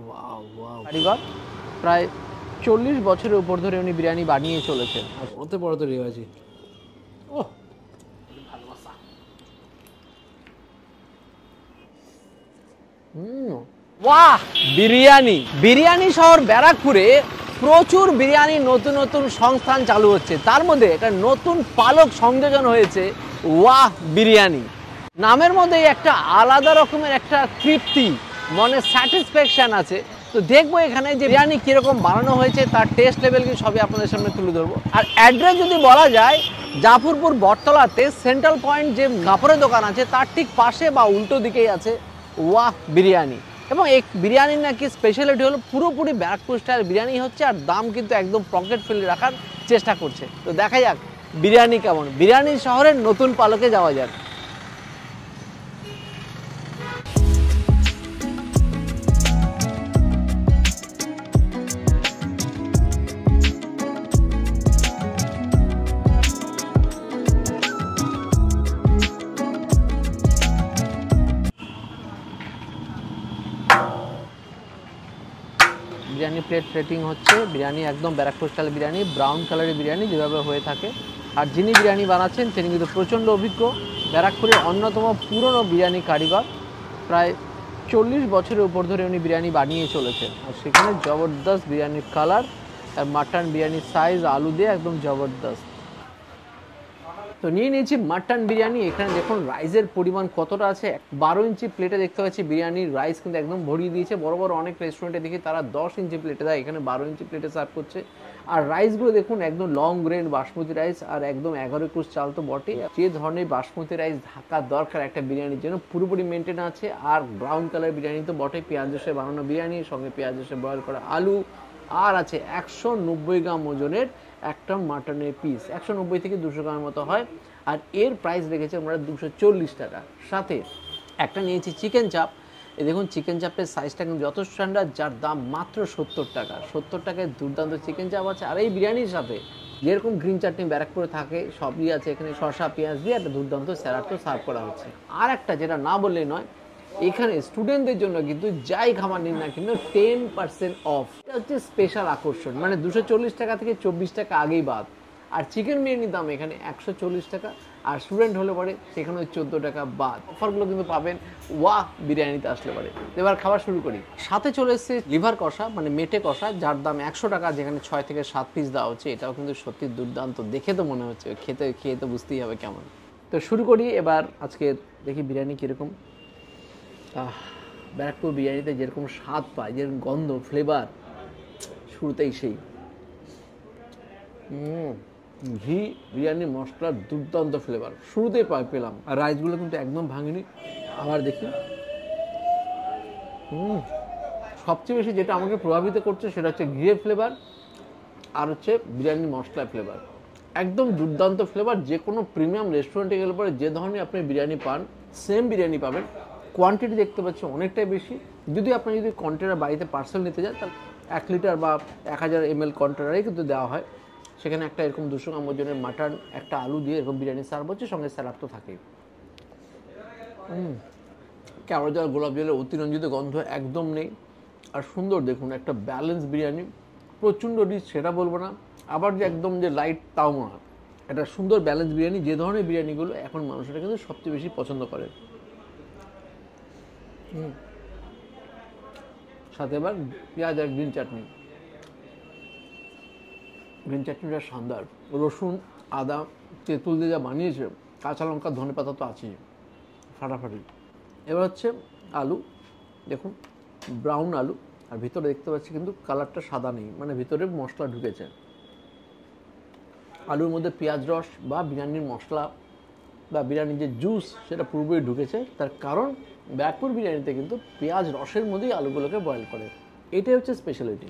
Wow wow, কারিগর প্রায় 40 বছরের উপর ধরে উনি বিরিয়ানি বানিয়ে চলেছেন। ওতে বড় তো রেওয়াজি। ও ভালোবাসা। বাহ, বিরিয়ানি। বিরিয়ানি শহর ব্যারাকপুরে প্রচুর বিরিয়ানি নতুন নতুন সংস্থান চালু হচ্ছে, তার মধ্যে একটা নতুন পালক সংযোজন হয়েছে ওয়াহ বিরিয়ানি। নামের মধ্যে একটা আলাদা রকমের একটা তৃপ্তি, মনে স্যাটিসফ্যাকশন আছে। তো দেখবো এখানে যে বিরিয়ানি কিরকম বানানো হয়েছে, তার টেস্ট লেভেল কি সবই আপনাদের সামনে তুলে ধরবো। আর অ্যাড্রেস যদি বলা যায়, জাফরপুর বটতলাতে সেন্ট্রাল পয়েন্ট যে কাপড়ের দোকান আছে তার ঠিক পাশে বা উল্টো দিকেই আছে ওয়াহ বিরিয়ানি। এবং এই বিরিয়ানির নাকি স্পেশালিটি হলো পুরোপুরি ব্যারাকপুর স্টাইল বিরিয়ানি হচ্ছে, আর দাম কিন্তু একদম পকেট ফ্রেন্ডলি রাখার চেষ্টা করছে। তো দেখা যাক বিরিয়ানি কেমন। বিরিয়ানি শহরের নতুন পালকে যাওয়া যাক। বিরিয়ানি প্লেট প্লেটিং হচ্ছে। বিরিয়ানি একদম ব্যারাকপুর স্টাইল বিরিয়ানি, ব্রাউন কালারের বিরিয়ানি যেভাবে হয়ে থাকে। আর যিনি বিরিয়ানি বানাচ্ছেন তিনি কিন্তু প্রচণ্ড অভিজ্ঞ, ব্যারাকপুরের অন্যতম পুরনো বিরিয়ানি কারিগর। প্রায় 40 বছরের উপর ধরে উনি বিরিয়ানি বানিয়ে চলেছেন। আর সেখানে জবরদস্ত বিরিয়ানির কালার আর মাটন বিরিয়ানির সাইজ আলু দিয়ে একদম জবরদস্ত। তো নিয়ে নিয়েছি মাটন বিরিয়ানি। এখানে দেখুন রাইসের পরিমাণ কতটা আছে। 12 ইঞ্চি প্লেটে দেখতে পাচ্ছি বিরিয়ানির রাইস কিন্তু একদম ভরিয়ে দিয়েছে। বড় বড় অনেক রেস্টুরেন্টে দেখি তারা 10 ইঞ্চি প্লেটে দেয়, এখানে 12 ইঞ্চি প্লেটে সার্ভ করছে। আর রাইসগুলো দেখুন একদম লং গ্রেন বাসমতি রাইস, আর একদম 11 চাল তো বটে। যে ধরনের বাসমতি রাইস থাকা দরকার একটা বিরিয়ানির জন্য পুরোপুরি মেনটেন আছে। আর ব্রাউন কালার বিরিয়ানি তো বটে, পেঁয়াজ রসে বানানো বিরিয়ানি, সঙ্গে পেঁয়াজ রসে বয়েল করা আলু, আর আছে 190 গ্রাম ওজনের একটা মাটনের পিস। 190 থেকে 200 গ্রামের মতো হয়। আর এর প্রাইস রেখেছে আমরা 240 টাকা। সাথে একটা নিয়েছি চিকেন চাপ। এই দেখুন চিকেন চাপের সাইজটা কিন্তু যথেষ্ট স্ট্যান্ডার্ড, যার দাম মাত্র 70 টাকা। 70 টাকায় দুর্দান্ত চিকেন চাপ আছে। আর এই বিরিয়ানির সাথে যেরকম গ্রিন চাটনি ব্যারাকপুরে থাকে সবই আছে এখানে, শসা পেঁয়াজ দিয়ে একটা দুর্দান্ত স্যালাড তো সার্ভ করা হচ্ছে। আর একটা যেটা না বললেই নয়, এখানে স্টুডেন্টদের জন্য কিন্তু যাই খাবার নিন না কিন্তু 10% অফ। এটা হচ্ছে স্পেশাল আকর্ষণ, মানে 240 টাকা থেকে 24 টাকা আগেই বাদ। আর চিকেন বিরিয়ানির দাম এখানে 140 টাকা, আর স্টুডেন্ট হলে পরে সেখানে 14 টাকা বাদ। অফারগুলো কিন্তু পাবেন ওয়াহ বিরিয়ানিতে আসলে পরে। এবার খাবার শুরু করি। সাথে চলে এসেছে লিভার কষা, মানে মেটে কষা, যার দাম 100 টাকা, যেখানে 6 থেকে 7 পিস দেওয়া হচ্ছে। এটাও কিন্তু সত্যি দুর্দান্ত, দেখে তো মনে হচ্ছে, খেয়ে তো বুঝতেই হবে কেমন। তো শুরু করি এবার। আজকে দেখি বিরিয়ানি কীরকম। ব্যারাকপুর বিরিয়ানিতে যেরকম স্বাদ পায়, যেরকম গন্ধ ফ্লেভার, শুরুতেই সেই ঘি বিরিয়ানির মশলার দুর্দান্ত ফ্লেভার শুরুতেই পেলাম। আর রাইসগুলো কিন্তু একদম ভাঙিনি। আবার দেখি, সবচেয়ে বেশি যেটা আমাকে প্রভাবিত করছে সেটা হচ্ছে ঘিয়ের ফ্লেভার, আর হচ্ছে বিরিয়ানির মশলার ফ্লেভার। একদম দুর্দান্ত ফ্লেভার। যে কোনো প্রিমিয়াম রেস্টুরেন্টে গেলে পরে যে ধরনের আপনি বিরিয়ানি পান সেম বিরিয়ানি পাবেন। কোয়ান্টিটি দেখতে পাচ্ছি অনেকটাই বেশি। যদি আপনি কন্টেনার বাড়িতে পার্সেল নিতে যান তাহলে 1 লিটার বা 1000 ml কন্টেনারেই কিন্তু দেওয়া হয়। সেখানে একটা এরকম 200 গ্রাম ওজনের মাটন, একটা আলু দিয়ে এরকম বিরিয়ানি সার্ভ হচ্ছে, সঙ্গে স্যালাড তো থাকেই। কেওড়া জল গোলাপ জলের অতিরঞ্জিত গন্ধ একদম নেই। আর সুন্দর দেখুন একটা ব্যালেন্স বিরিয়ানি, প্রচণ্ড রিচ সেটা বলবো না, আবার যে একদম যে লাইট তাও না। একটা সুন্দর ব্যালেন্স বিরিয়ানি, যে ধরনের বিরিয়ানিগুলো এখন মানুষেরা কিন্তু সবচেয়ে বেশি পছন্দ করে। সাথে এবার পেঁয়াজ আর গ্রিন চাটনি। গ্রিন চাটনিটা শানদার, রসুন আদা তেঁতুল দিয়ে যা বানিয়েছে, কাঁচা লঙ্কা ধনেপাতা তো আছেই, ফাটাফাটি। এবার হচ্ছে আলু, দেখুন ব্রাউন আলু, আর ভিতরে দেখতে পাচ্ছি কিন্তু কালারটা সাদা নেই, মানে ভিতরে মশলা ঢুকেছে। আলুর মধ্যে পেঁয়াজ রস বা বিরিয়ানির মশলা বা বিরিয়ানির যে জুস সেটা পুরোপুরি ঢুকেছে। তার কারণ ব্যারাকপুর বিরিয়ানিতে কিন্তু পেঁয়াজ রসের মধ্যেই আলুগুলোকে বয়েল করে, এটাই হচ্ছে স্পেশালিটি।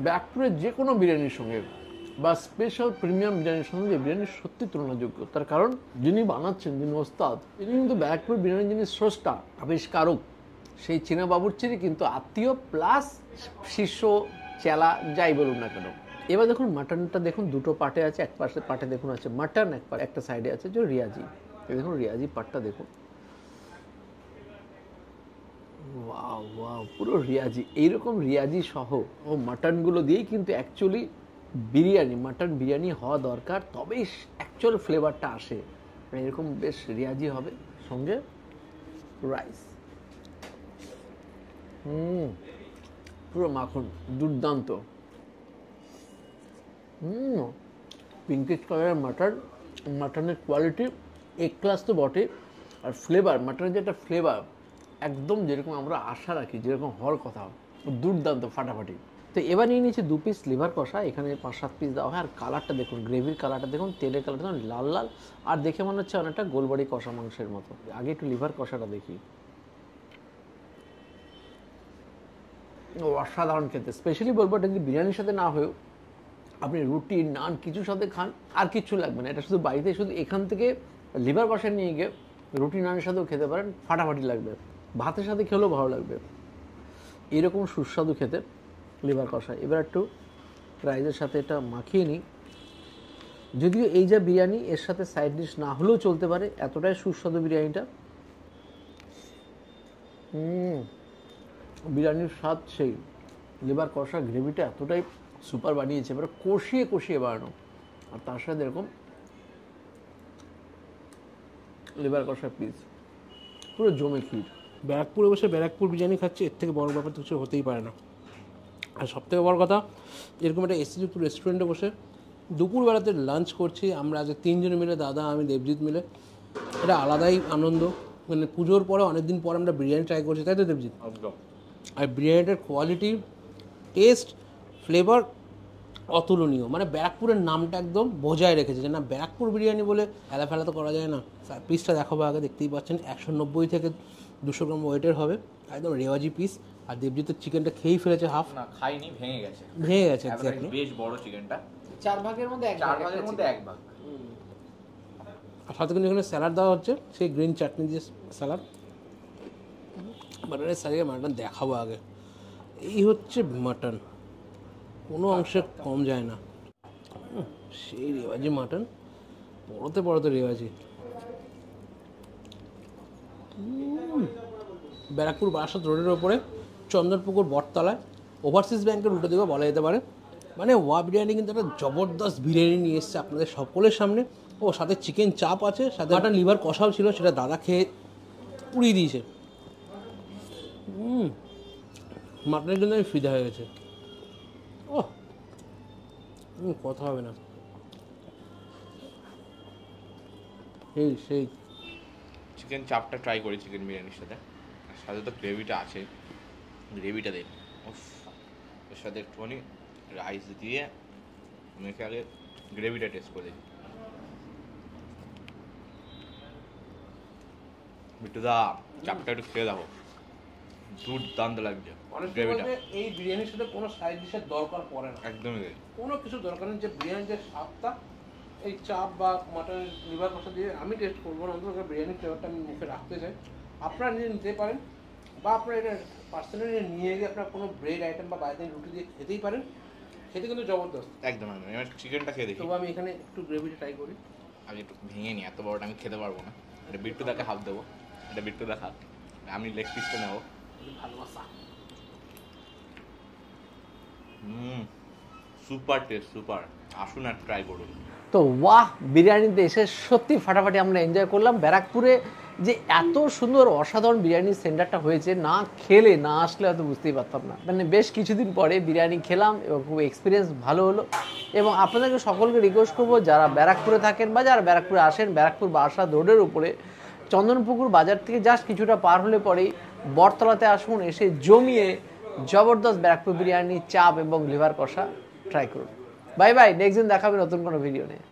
ব্যারাকপুরের যে কোনো বিরিয়ানির সঙ্গে বা স্পেশাল প্রিমিয়াম বিরিয়ানির সঙ্গে যে বিরিয়ানি সত্যি তুলনাযোগ্য। তার কারণ যিনি বানাচ্ছেন, যিনি ওস্তাদ, তিনি কিন্তু ব্যারাকপুর বিরিয়ানির যিনি স্রষ্টা আবিষ্কারক, সেই চীনা বাবুর্চিরই কিন্তু আত্মীয় প্লাস শিষ্য চেলা যাই বলুন না কেন। এবার দেখুন মাটনটা দেখুন দুটো পার্টে আছে। এক পাশে পার্টে দেখুন আছে মাটন, একটা সাইডে আছে যে রিয়াজি। দেখুন রিয়াজি পার্টটা দেখুন, ওয়াও ওয়াও, পুরো রিয়াজি, এইরকম রিয়াজি সহ ও মাটনগুলো দিয়েই কিন্তু অ্যাকচুয়ালি বিরিয়ানি, মাটন বিরিয়ানি হওয়া দরকার, তবেই অ্যাকচুয়াল ফ্লেভারটা আসে। এরকম বেশ রিয়াজি হবে, সঙ্গে রাইস, পুরো মাখন, দুর্দান্ত। পিঙ্কিশ কালারের মাটন, মাটনের কোয়ালিটি এক ক্লাস তো বটে, আর ফ্লেভার, মাটনের যে একটা ফ্লেভার একদম যেরকম আমরা আশা রাখি, যেরকম হওয়ার কথা, দুর্দান্ত, ফাটাফাটি। তো এবার নিয়ে নিয়েছি 2 পিস লিভার কষা, এখানে 5-7 পিস দেওয়া হয়। আর কালারটা দেখুন, গ্রেভির কালারটা দেখুন, তেলের কালারটা দেখুন, লাল লাল, আর দেখে মনে হচ্ছে অনেকটা গোলবাড়ি কষা মাংসের মতো। আগে একটু লিভার কষাটা দেখি, অসাধারণ খেতে। স্পেশালি বলবো এটা যদি বিরিয়ানির সাথে না হয়েও আপনি রুটি, নান কিছুর সাথে খান, আর কিচ্ছু লাগবে না। এটা শুধু বাড়িতে শুধু এখান থেকে লিভার কষা নিয়ে গিয়ে রুটি নানের সাথেও খেতে পারেন, ফাটাফাটি লাগবে, ভাতের সাথে খেলেও ভালো লাগবে, এরকম সুস্বাদু খেতে লিভার কষা। এবার একটু রাইসের সাথে এটা মাখিয়ে নিই। যদিও এই যা বিরিয়ানি, এর সাথে সাইড ডিশ না হলেও চলতে পারে, এতটাই সুস্বাদু বিরিয়ানিটা। বিরিয়ানির স্বাদ সেই, লিভার কষা গ্রেভিটা এতটাই সুপার বানিয়েছে, এবার কষিয়ে কষিয়ে বানানো, আর তার সাথে এরকম লিভার কষা পিস, পুরো জমে ক্ষীর। ব্যারাকপুরে বসে ব্যারাকপুর বিরিয়ানি খাচ্ছে, এর থেকে বড় ব্যাপার তো কিছু হতেই পারে না। আর সবথেকে বড় কথা, এরকম একটা এসিযুক্ত রেস্টুরেন্টে বসে দুপুরবেলাতে লাঞ্চ করছি আমরা, আজকে 3 জন মিলে, দাদা, আমি, দেবজিৎ মিলে। এটা আলাদাই আনন্দ। মানে পুজোর পরে অনেকদিন পর আমরা বিরিয়ানি ট্রাই করছি, তাই তো দেবজিৎ? আর বিরিয়ানিটার কোয়ালিটি, টেস্ট, ফ্লেভার অতুলনীয়। মানে ব্যারাকপুরের নামটা একদম বজায় রেখেছে, যে না ব্যারাকপুর বিরিয়ানি বলে হেলাফেলা তো করা যায় না। পিসটা দেখাবো আগে, দেখতেই পাচ্ছেন 190 থেকে 200 গ্রাম ওয়েটের হবে, একদম রেওয়াজি পিস। আর দেবজিতের চিকেনটা খেয়েই ফেলেছে হাফ। না, খাইনি, ভেঙে গেছে। এক্স্যাক্টলি, বেশ বড় চিকেনটা, 4 ভাগের মধ্যে 1 ভাগ। আর সাথে কিন্তু এখানে স্যালাড দেওয়া হচ্ছে, সেই গ্রিন চাটনি দিয়ে স্যালাড। মাটনের সাইডে মাটন দেখাবো আগে। এই হচ্ছে মাটন, কোনো অংশে কম যায় না। সেই রেওয়াজি মাটন, বড়তে বড়তে রেওয়াজি। ব্যারাকপুর বারাসাত রোডের ওপরে চন্দনপুকুর বটতলায় ওভারসিজ ব্যাংকের উল্টো দিকে বলা যেতে পারে। মানে ওয়া বিরিয়ানি কিন্তু একটা জবরদস্ত বিরিয়ানি নিয়ে এসছে আপনাদের সকলের সামনে। ও সাথে চিকেন চাপ আছে, সাথে মাটন লিভার কষাও ছিল, সেটা দাদা খেয়ে উড়িয়ে দিয়েছে। মাটনের জন্য আমি ফিদা হয়ে গেছে। ও কথা হবে না, সেই সেই চিকেন চাপটা ট্রাই করি চিকেন বিরিয়ানির সাথে, আর সাথে তো গ্রেভিটা আছে, গ্রেভিটা দেখ, ওর সাথে একটুখানি রাইস দিয়ে মেখে আগে গ্রেভিটা টেস্ট করে দেখি। বিট্টুদা, চাপটা একটু খেয়ে দেখো, দুর্দান্ত লাগছে গ্রেভিটা। এই বিরিয়ানির সাথে কোনো সাইড ডিশের দরকার পড়ে না, একদমই তাই। কোনো কিছু দরকার নেই। যে বিরিয়ানির যে স্বাদটা এই চাপ বা মাটনের লিভার কষা দিয়ে আমি টেস্ট করবো না, অন্তত বিরিয়ানির ফ্লেভারটা আমি মুখে রাখতে চাই। আপনারা নিজে নিতে পারেন, বা আপনারা এটা পার্সোনালি নিয়ে গিয়ে আপনার কোনো ব্রেড আইটেম বা বাইরে রুটি দিয়ে খেতেই পারেন, খেতে কিন্তু জবরদস্ত। একদম একদম। এবার চিকেনটা খেয়ে দেখি। তবু আমি এখানে একটু গ্রেভিটা ট্রাই করি। আগে একটু ভেঙে নিই, এত বড়টা আমি খেতে পারবো না। এটা বিট্টুদাকে হাফ দেবো, এটা বিট্টুদা খাক, আমি লেগ পিসটা নেবো। ভালোবাসা, সুপার টেস্ট, সুপার। আসুন আর ট্রাই করুন। তো ওয়াহ, বিরিয়ানিতে এসে সত্যি ফাটাফাটি আমরা এনজয় করলাম। ব্যারাকপুরে যে এত সুন্দর অসাধারণ বিরিয়ানির সেন্টারটা হয়েছে, না খেলে না আসলে হয়তো বুঝতেই পারতাম না। মানে বেশ কিছুদিন পরে বিরিয়ানি খেলাম এবং খুব এক্সপিরিয়েন্স ভালো হলো। এবং আপনাদেরকে সকলকে রিকোয়েস্ট করবো, যারা ব্যারাকপুরে থাকেন বা যারা ব্যারাকপুরে আসেন, ব্যারাকপুর বারাসাত রোডের উপরে চন্দনপুকুর বাজার থেকে জাস্ট কিছুটা পার হলে পরেই বটতলাতে আসুন, এসে জমিয়ে জবরদস্ত ব্যারাকপুর বিরিয়ানি, চাপ এবং লিভার কষা ট্রাই করুন। বাই বাই, নেক্সট দিন দেখাবে নতুন কোনো ভিডিও নিয়ে।